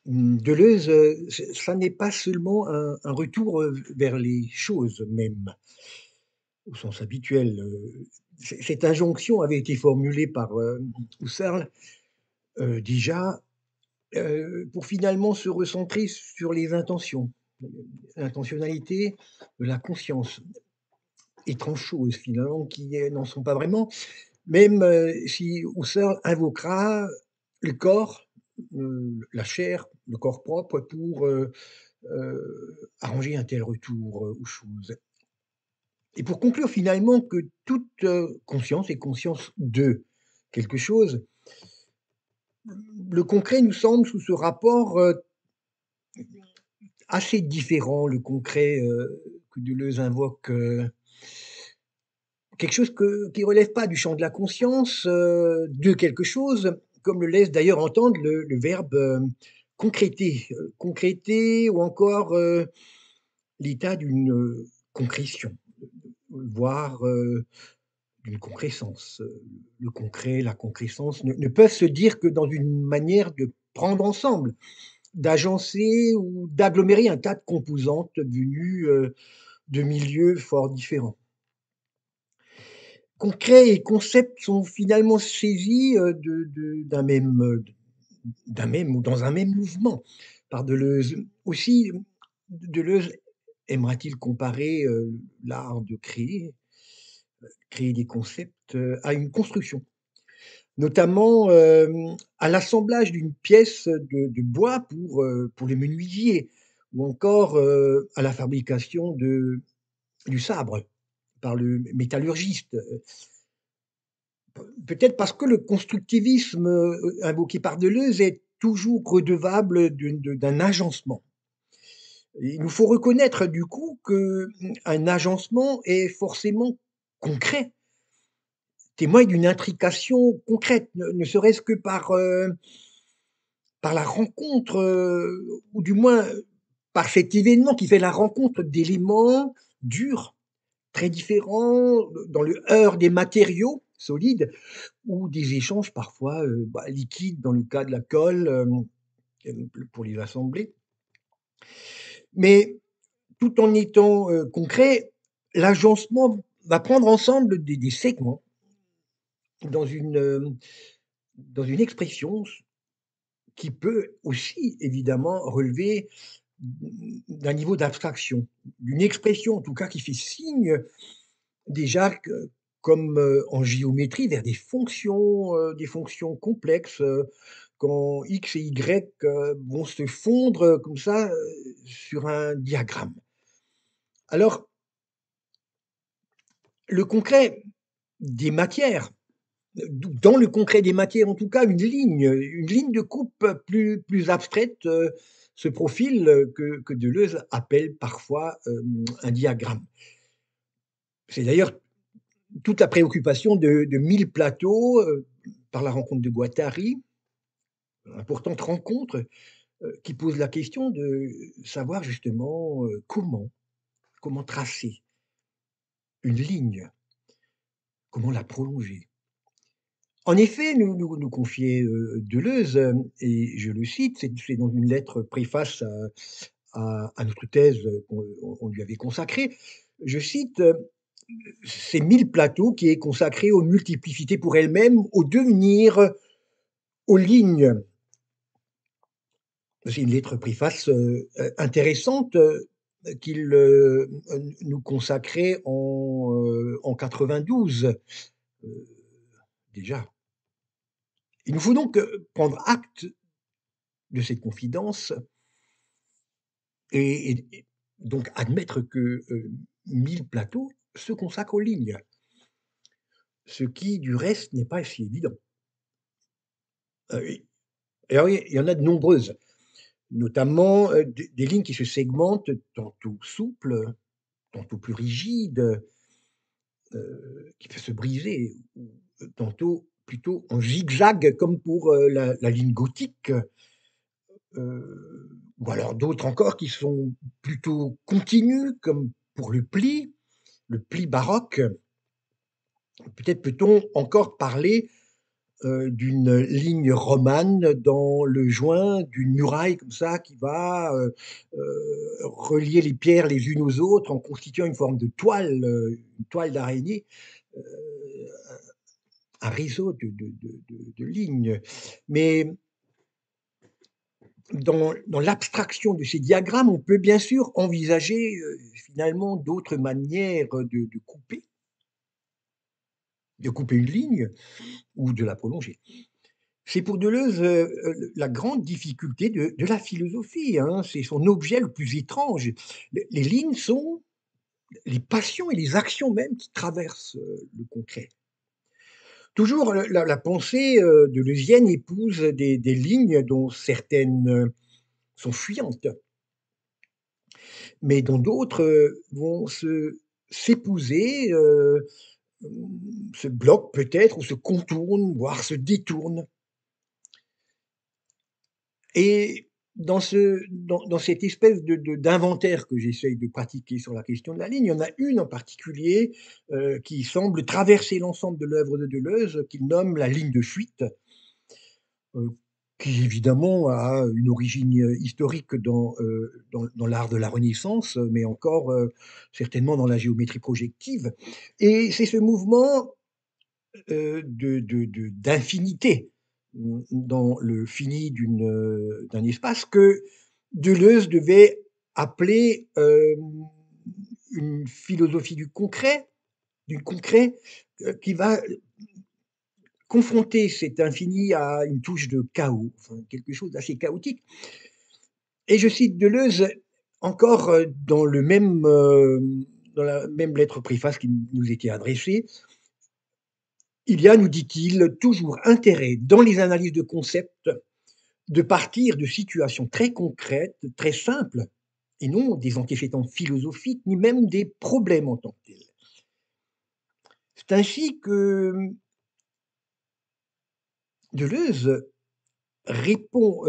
Deleuze, ça n'est pas seulement un retour, vers les choses mêmes, au sens habituel, cette injonction avait été formulée par, Husserl, déjà, pour finalement se recentrer sur les intentions, l'intentionnalité de la conscience. Étrange chose finalement qui, n'en sont pas vraiment, même, si Husserl invoquera le corps, la chair, le corps propre pour, arranger un tel retour, aux choses. Et pour conclure finalement que toute, conscience est conscience de quelque chose, le concret nous semble sous ce rapport, assez différent, le concret, que Deleuze invoque, quelque chose qui relève pas du champ de la conscience, de quelque chose, comme le laisse d'ailleurs entendre le verbe, concréter, concréter ou encore, l'état d'une, concrétion, voire, d'une concrescence. Le concret, la concrescence ne peuvent se dire que dans une manière de prendre ensemble, d'agencer ou d'agglomérer un tas de composantes venues, de milieux fort différents. Concret et concept sont finalement saisis, d'un même ou dans un même mouvement par Deleuze. Aussi, Deleuze aimera-t-il comparer, l'art de créer des concepts, à une construction. Notamment, à l'assemblage d'une pièce de bois pour les menuisiers ou encore, à la fabrication du sabre par le métallurgiste. Peut-être parce que le constructivisme, invoqué par Deleuze est toujours redevable d'un agencement. Il nous faut reconnaître du coup que, un agencement est forcément concret, témoigne d'une intrication concrète, ne serait-ce que par la rencontre, ou du moins, par cet événement qui fait la rencontre d'éléments durs, très différents, dans le heurt des matériaux solides ou des échanges parfois, liquides dans le cas de la colle, pour les assembler. Mais tout en étant, concret, l'agencement va prendre ensemble des segments dans une expression qui peut aussi évidemment relever d'un niveau d'abstraction, d'une expression en tout cas qui fait signe déjà que comme, en géométrie vers des fonctions complexes, quand X et Y, vont se fondre, comme ça, sur un diagramme. Alors, le concret des matières, dans le concret des matières en tout cas, une ligne de coupe plus abstraite, se profile, que Deleuze appelle parfois, un diagramme. C'est d'ailleurs toute la préoccupation de Mille Plateau, par la rencontre de Guattari, importante rencontre, qui pose la question de savoir justement, comment tracer une ligne, comment la prolonger. En effet, nous confiait, Deleuze, et je le cite, c'est dans une lettre préface à notre thèse, qu'on lui avait consacrée. Je cite, «C'est Mille Plateau qui est consacré aux multiplicités pour elles-mêmes, au devenir, aux lignes». C'est une lettre préface, intéressante, qu'il, nous consacrait en 92, heu, déjà. Il nous faut donc, prendre acte de cette confidence et donc admettre que, Mille Plateau se consacre aux lignes, ce qui du reste n'est pas si évident. Oui, et alors il y en a de nombreuses, notamment, des lignes qui se segmentent, tantôt souples, tantôt plus rigides, qui peut se briser ou tantôt plutôt en zigzag comme pour, la ligne gothique, ou alors d'autres encore qui sont plutôt continues comme pour le pli baroque. Peut-être peut-on encore parler d'une ligne romane dans le joint d'une muraille comme ça qui va, relier les pierres les unes aux autres en constituant une forme de toile, une toile d'araignée, heu, un réseau de lignes. Mais dans l'abstraction de ces diagrammes, on peut bien sûr envisager, finalement d'autres manières de couper une ligne ou de la prolonger. C'est pour Deleuze, la grande difficulté de la philosophie, hein, c'est son objet le plus étrange. Les lignes sont les passions et les actions même qui traversent, le concret. Toujours la pensée, deleuzienne épouse des lignes dont certaines, sont fuyantes, mais dont d'autres, vont s'épouser, se bloquent peut-être ou se contournent, voire se détournent. Et dans cette espèce d'inventaire que j'essaye de pratiquer sur la question de la ligne, il y en a une en particulier, qui semble traverser l'ensemble de l'œuvre de Deleuze, qu'il nomme la ligne de fuite, heu, qui évidemment a une origine, historique dans l'art de la Renaissance, mais encore, certainement dans la géométrie projective. Et c'est ce mouvement, d'infinité, dans le fini d'un espace que Deleuze devait appeler, une philosophie du concret, qui va confronter cet infini à une touche de chaos, enfin quelque chose d'assez chaotique. Et je cite Deleuze encore, dans la même lettre préface qui nous était adressée: «Il y a, nous dit-il, toujours intérêt dans les analyses de concepts de partir de situations très concrètes, très simples, et non des antécédents philosophiques, ni même des problèmes en tant que tels. C'est ainsi que Deleuze répond,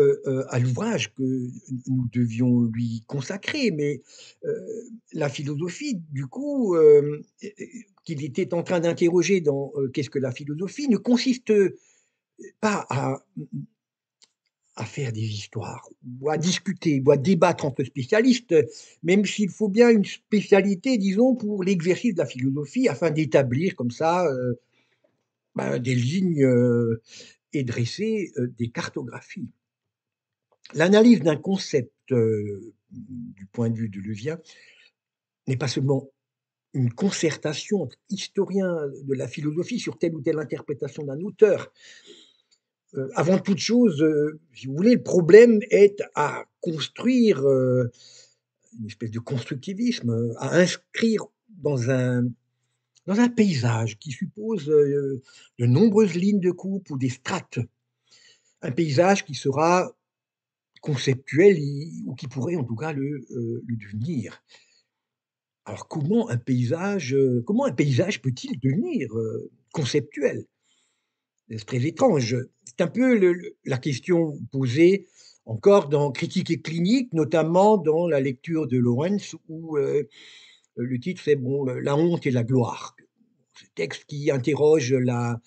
à l'ouvrage que nous devions lui consacrer, mais la philosophie, du coup, qu'il était en train d'interroger dans «Qu'est-ce que la philosophie?», ne consiste pas à faire des histoires ou à discuter ou à débattre entre spécialistes, même s'il faut bien une spécialité, disons, pour l'exercice de la philosophie afin d'établir comme ça, des lignes, et dresser, des cartographies. L'analyse d'un concept, du point de vue deleuzien, n'est pas seulement une concertation entre historiens de la philosophie sur telle ou telle interprétation d'un auteur. Avant toute chose, si vous voulez, le problème est à construire, une espèce de constructivisme, à inscrire dans un paysage qui suppose, de nombreuses lignes de coupe ou des strates. Un paysage qui sera conceptuel ou qui pourrait en tout cas le devenir. Alors comment un paysage peut-il devenir, conceptuel? C'est très étrange. C'est un peu la question posée encore dans Critique et clinique, notamment dans la lecture de Lawrence où, le titre c'est bon, La honte et la gloire. Ce texte qui interroge la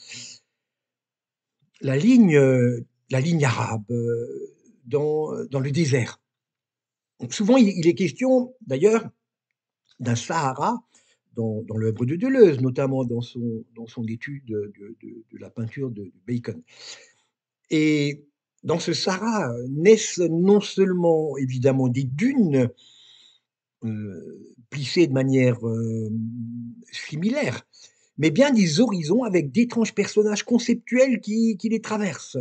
ligne, la ligne arabe, dans le désert. Donc souvent il est question d'ailleurs d'un Sahara dans l'œuvre de Deleuze, notamment dans son étude de la peinture de Bacon. Et dans ce Sahara naissent non seulement évidemment des dunes, plissées de manière, similaire, mais bien des horizons avec d'étranges personnages conceptuels qui les traversent.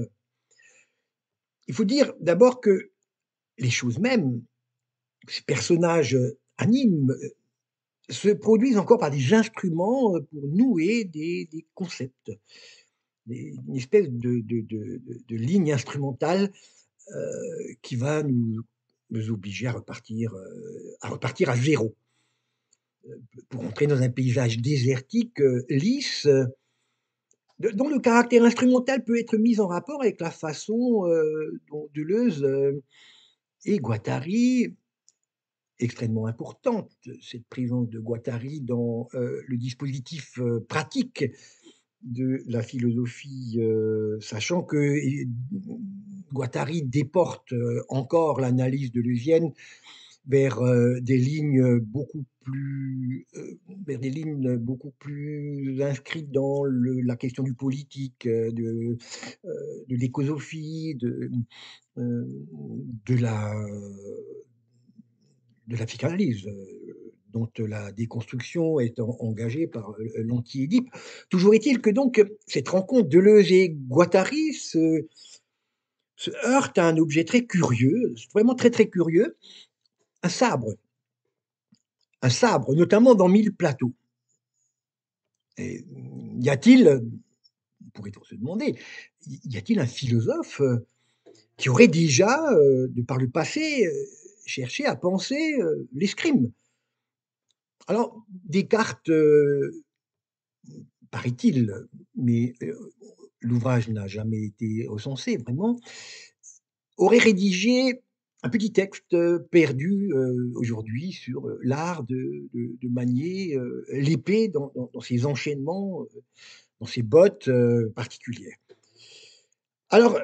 Il faut dire d'abord que les choses mêmes, ces personnages, animes, se produisent encore par des instruments, pour nouer des concepts, une espèce de ligne instrumentale, qui va nous obliger à repartir à zéro, pour entrer dans un paysage désertique, lisse, dont le caractère instrumental peut être mis en rapport avec la façon, dont Deleuze, et Guattari, extrêmement importante, cette présence de Guattari dans, le dispositif, pratique de la philosophie, sachant que Guattari déporte, encore l'analyse deleuzienne vers, des lignes beaucoup plus, vers des lignes beaucoup plus inscrites dans la question du politique, de l'écosophie, heu, de la de la psychanalyse, dont la déconstruction est engagée par, l'anti-Édipe. Toujours est-il que donc, cette rencontre Deleuze et Guattari se heurte à un objet très curieux, vraiment très, très curieux, un sabre. Un sabre, notamment dans Mille plateaux. Et y a-t-il, pourrait-on se demander, y a-t-il un philosophe, qui aurait déjà, de par le passé, cherché à penser, l'escrime? Alors Descartes, paraît-il, mais l'ouvrage n'a jamais été recensé vraiment, aurait rédigé un petit texte, perdu, aujourd'hui sur, l'art de manier, l'épée dans ses enchaînements, dans ses bottes, particulières. Alors,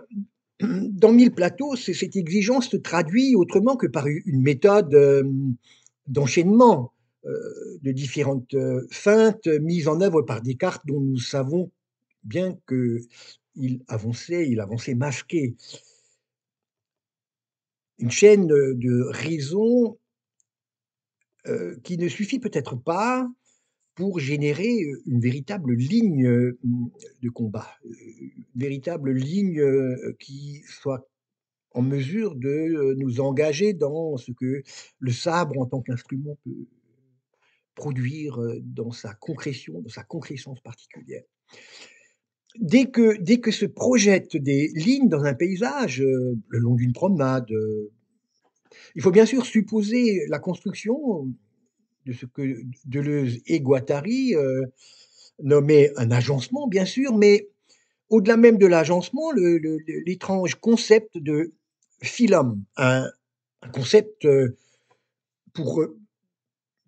dans Mille plateaux, cette exigence se traduit autrement que par une méthode, d'enchaînement, de différentes, feintes mises en œuvre par Descartes dont nous savons bien qu'il avançait masqué. Une chaîne, de raisons, qui ne suffit peut-être pas pour générer, une véritable ligne, de combat, une véritable ligne, qui soit en mesure de, nous engager dans ce que le sabre en tant qu'instrument peut produire, dans sa concrétience particulière. Dès que se projettent des lignes dans un paysage, le long d'une promenade, il faut bien sûr supposer la construction de ce que Deleuze et Guattari, nommaient un agencement bien sûr, mais au-delà même de l'agencement, l'étrange concept de philum, un concept, pour,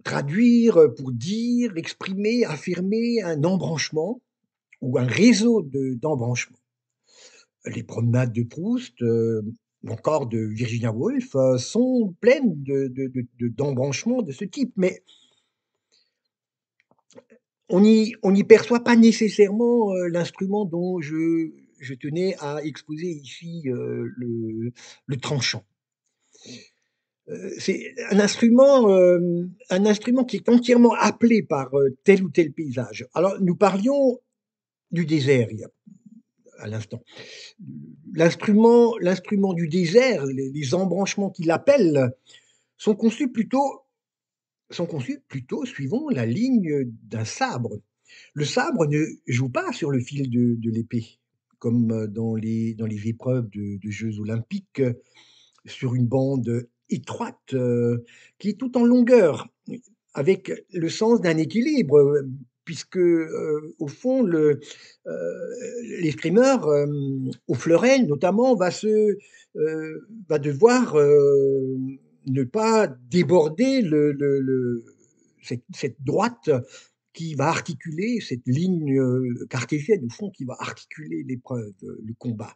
traduire, pour dire, exprimer, affirmer un embranchement ou un réseau d'embranchements. Les promenades de Proust, ou encore de Virginia Woolf, sont pleines d'embranchements de ce type, mais on n'y perçoit pas nécessairement, l'instrument dont je tenais à exposer ici, le tranchant. C'est un instrument qui est entièrement appelé par, tel ou tel paysage. Alors nous parlions du désert il y a à l'instant. L'instrument du désert, les embranchements qu'il appelle sont conçus plutôt suivant la ligne d'un sabre. Le sabre ne joue pas sur le fil de l'épée, comme, dans les épreuves de jeux olympiques, sur une bande étroite, qui est tout en longueur, avec le sens d'un équilibre, puisque, au fond l'escrimeur, au fleuret notamment, va devoir, ne pas déborder cette droite qui va articuler cette ligne, cartésienne au fond qui va articuler l'épreuve, le combat.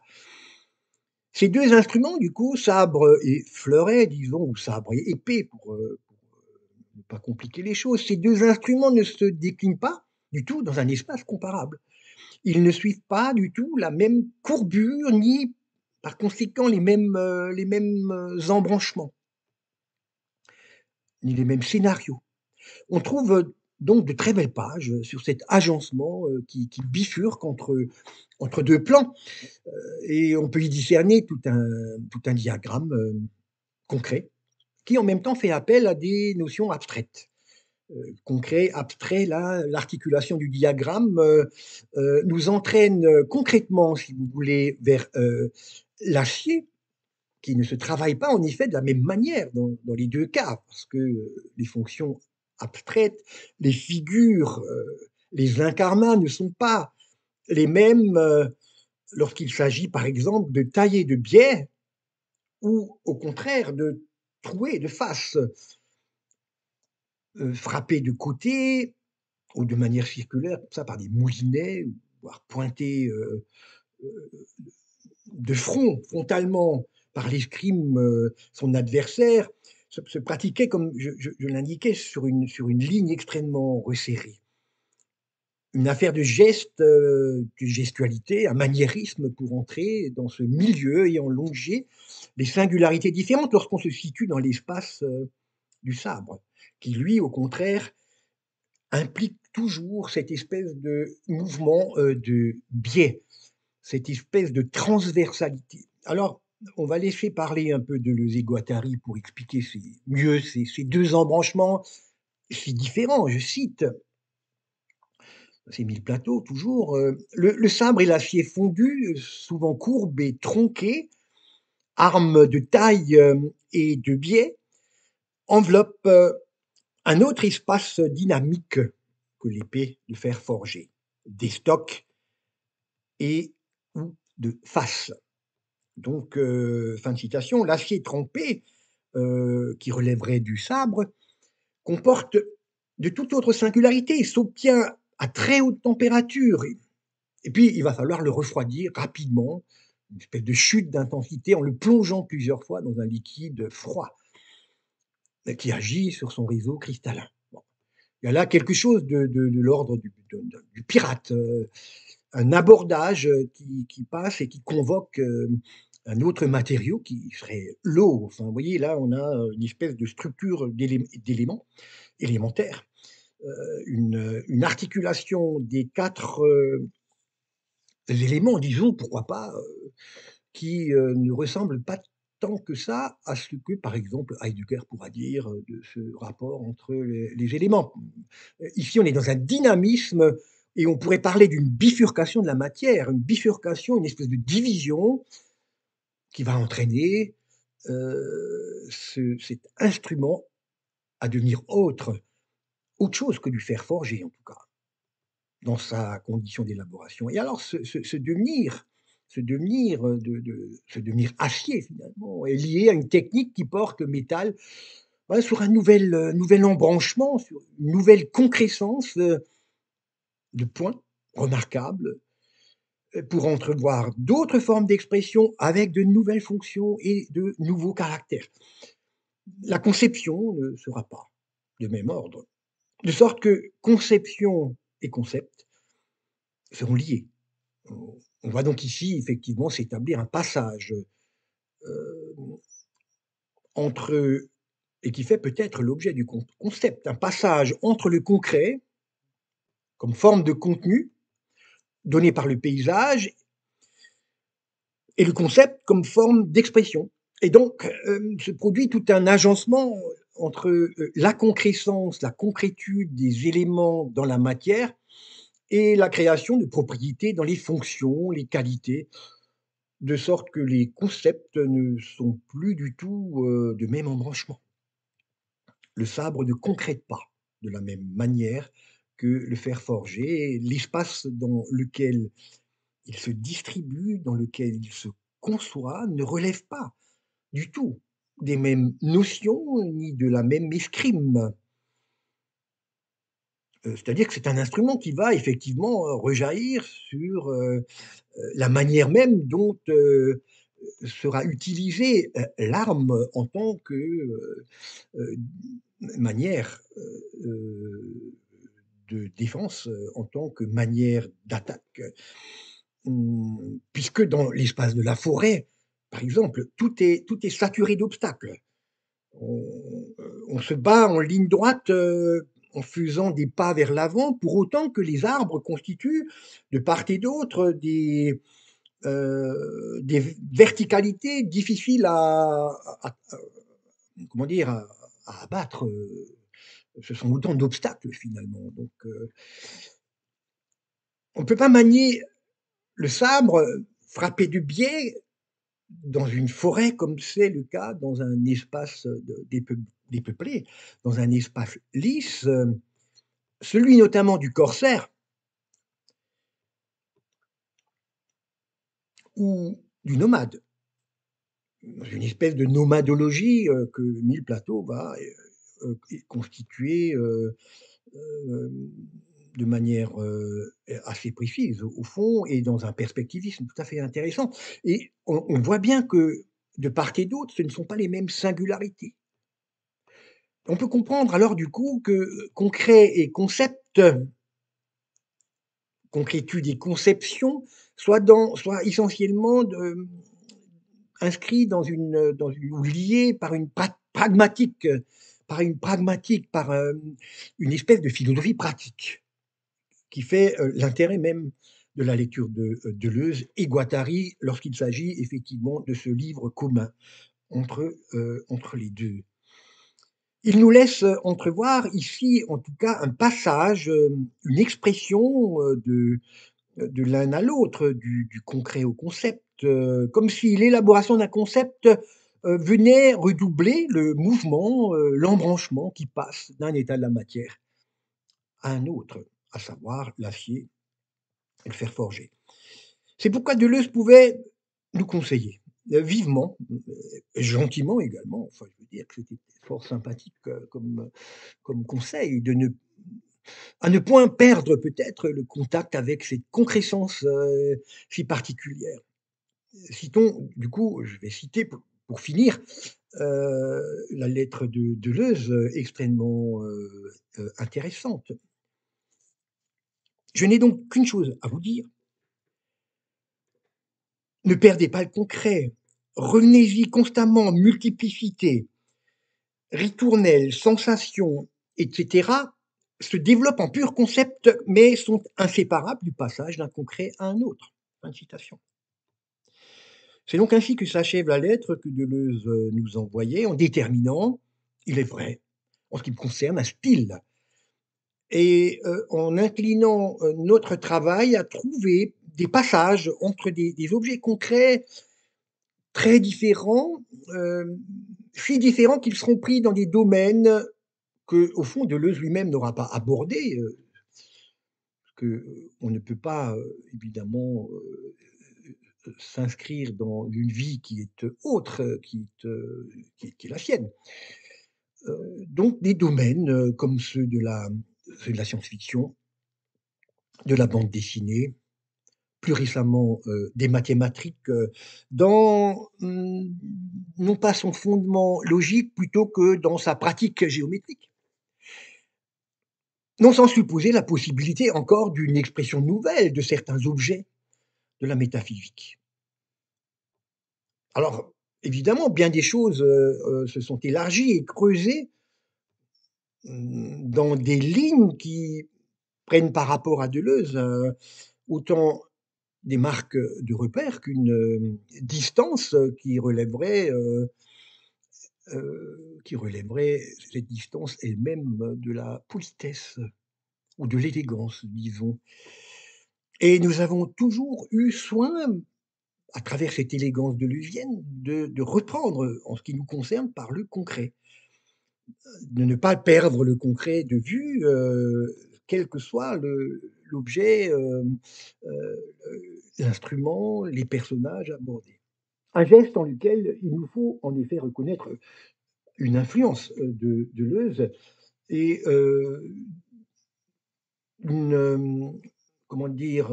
Ces 2 instruments du coup, sabre et fleuret disons, ou sabre et épée pour ne pas compliquer les choses, ces 2 instruments ne se déclinent pas du tout dans un espace comparable. Ils ne suivent pas du tout la même courbure, ni par conséquent les mêmes, embranchements, ni les mêmes scénarios. On trouve, donc de très belles pages, sur cet agencement, qui bifurque entre 2 plans, et on peut y discerner tout un diagramme, concret, qui en même temps fait appel à des notions abstraites. Concret, abstrait, là, l'articulation du diagramme, nous entraîne, concrètement, si vous voulez, vers, l'acier, qui ne se travaille pas en effet de la même manière dans les 2 cas, parce que, les fonctions abstraites, les figures, les incarnats ne sont pas les mêmes, lorsqu'il s'agit par exemple de tailler de biais ou au contraire de trouer de face, frapper de côté ou de manière circulaire, comme ça par des moulinets voire pointé de front, frontalement, par l'escrime son adversaire, se pratiquait, comme je l'indiquais, sur une ligne extrêmement resserrée. Une affaire de gestes, de gestualité, un maniérisme pour entrer dans ce milieu ayant longé les singularités différentes lorsqu'on se situe dans l'espace du sabre, qui lui, au contraire, implique toujours cette espèce de mouvement de biais, cette espèce de transversalité. Alors, on va laisser parler un peu Deleuze et Guattari pour expliquer mieux ces deux embranchements si différents. Je cite, c'est Émile Plateau toujours, le sabre est l'acier fondu, souvent courbe et tronqué, arme de taille et de biais, enveloppe un autre espace dynamique que l'épée de fer forgé, des stocks et ou de face. Donc, fin de citation, l'acier trempé, qui relèverait du sabre, comporte de toute autre singularité et s'obtient à très haute température. Et puis, il va falloir le refroidir rapidement, une espèce de chute d'intensité en le plongeant plusieurs fois dans un liquide froid qui agit sur son réseau cristallin. Bon. Il y a là quelque chose de l'ordre du pirate, un abordage qui passe et qui convoque un autre matériau qui serait l'eau. Enfin, vous voyez, là, on a une espèce de structure d'éléments élémentaires, une articulation des quatre éléments, disons, pourquoi pas, qui ne ressemble pas tant que ça à ce que, par exemple, Heidegger pourra dire de ce rapport entre les éléments. Ici, on est dans un dynamisme et on pourrait parler d'une bifurcation de la matière, une bifurcation, une espèce de division qui va entraîner cet instrument à devenir autre chose que du fer forgé en tout cas, dans sa condition d'élaboration. Et alors ce devenir acier finalement est lié à une technique qui porte le métal sur un nouvel embranchement, sur une nouvelle concrescence de points remarquables pour entrevoir d'autres formes d'expression avec de nouvelles fonctions et de nouveaux caractères. La conception ne sera pas de même ordre, de sorte que conception et concept seront liés. On voit donc ici effectivement s'établir un passage euh, entre, et qui fait peut-être l'objet du concept, un passage entre le concret comme forme de contenu donné par le paysage et le concept comme forme d'expression. Et donc se produit tout un agencement entre la concrescence, la concrétude des éléments dans la matière et la création de propriétés dans les fonctions, les qualités, de sorte que les concepts ne sont plus du tout de même embranchement. Le sabre ne concrète pas de la même manière que le fer forgé. L'espace dans lequel il se distribue, dans lequel il se conçoit, ne relève pas du tout des mêmes notions ni de la même escrime. C'est-à-dire que c'est un instrument qui va effectivement rejaillir sur la manière même dont sera utilisée l'arme en tant que manière de défense, en tant que manière d'attaque. Puisque dans l'espace de la forêt, par exemple, tout est saturé d'obstacles. On se bat en ligne droite en faisant des pas vers l'avant, pour autant que les arbres constituent de part et d'autre des verticalités difficiles comment dire, à abattre. Ce sont autant d'obstacles finalement. Donc, on ne peut pas manier le sabre frappé de biais dans une forêt comme c'est le cas dans un espace dépeuplé, dans un espace lisse, celui notamment du corsaire ou du nomade, une espèce de nomadologie que Émile Plateau va constituer de manière, assez précise au fond et dans un perspectivisme tout à fait intéressant et on voit bien que, de part et d'autre, ce ne sont pas les mêmes singularités. On peut comprendre alors du coup que, concret et concept, concrétude et conception soient essentiellement inscrits dans une ou liés par une pragmatique, par, une espèce de philosophie pratique qui fait, l'intérêt même de la lecture de, Deleuze et Guattari lorsqu'il s'agit effectivement de ce livre commun entre les 2. Il nous laisse entrevoir ici, en tout cas, un passage, une expression, de l'un à l'autre, du concret au concept, comme si l'élaboration d'un concept, venait redoubler le mouvement, l'embranchement qui passe d'un état de la matière à un autre, à savoir l'acier et le fer forgé. C'est pourquoi Deleuze pouvait nous conseiller, vivement, gentiment également, enfin je veux dire que c'était fort sympathique, comme conseil, à ne point perdre peut-être le contact avec cette concrescence, si particulière. Citons du coup, je vais citer pour finir, la lettre de Deleuze, extrêmement, intéressante. «Je n'ai donc qu'une chose à vous dire, ne perdez pas le concret, revenez-y constamment en multiplicité, ritournelles, sensations, etc., se développent en pur concept, mais sont inséparables du passage d'un concret à un autre». Fin de citation. C'est donc ainsi que s'achève la lettre que Deleuze nous envoyait, en déterminant, il est vrai, en ce qui me concerne, un style, et en inclinant notre travail à trouver des passages entre des objets concrets très différents, si différents qu'ils seront pris dans des domaines que, au fond, Deleuze lui-même n'aura pas abordés, que on ne peut pas, évidemment, s'inscrire dans une vie qui est autre, qui est la sienne. Donc des domaines, comme ceux de la science-fiction, de la bande dessinée, plus récemment, des mathématiques, dans, non pas son fondement logique plutôt que dans sa pratique géométrique. Non sans supposer la possibilité encore d'une expression nouvelle de certains objets de la métaphysique. Alors, évidemment, bien des choses, se sont élargies et creusées, dans des lignes qui prennent par rapport à Deleuze, autant des marques, de repère qu'une, distance, qui relèverait cette distance elle-même de la politesse ou de l'élégance, disons. Et nous avons toujours eu soin, à travers cette élégance deleuzienne, de reprendre, en ce qui nous concerne, par le concret. De ne pas perdre le concret de vue, quel que soit l'objet, l'instrument, les personnages abordés. Un geste dans lequel il nous faut en effet reconnaître une influence, de Deleuze et une, comment dire?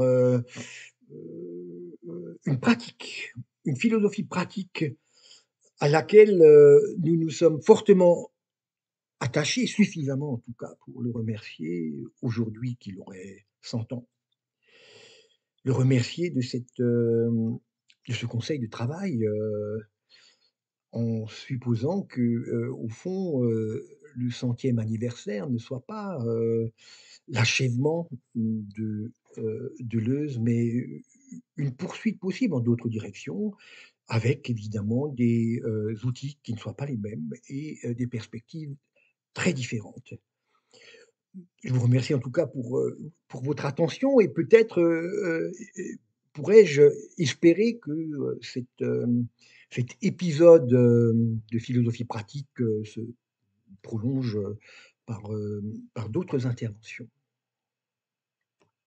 Une pratique, une philosophie pratique à laquelle, nous nous sommes fortement attachés, suffisamment en tout cas pour le remercier aujourd'hui qu'il aurait 100 ans. Le remercier de ce conseil de travail, en supposant que, au fond, le 100e anniversaire ne soit pas, l'achèvement de, Deleuze, mais une poursuite possible en d'autres directions, avec évidemment des, outils qui ne soient pas les mêmes et des perspectives très différentes. Je vous remercie en tout cas pour votre attention et peut-être, pourrais-je espérer que, cet épisode, de philosophie pratique, se prolonge, par d'autres interventions.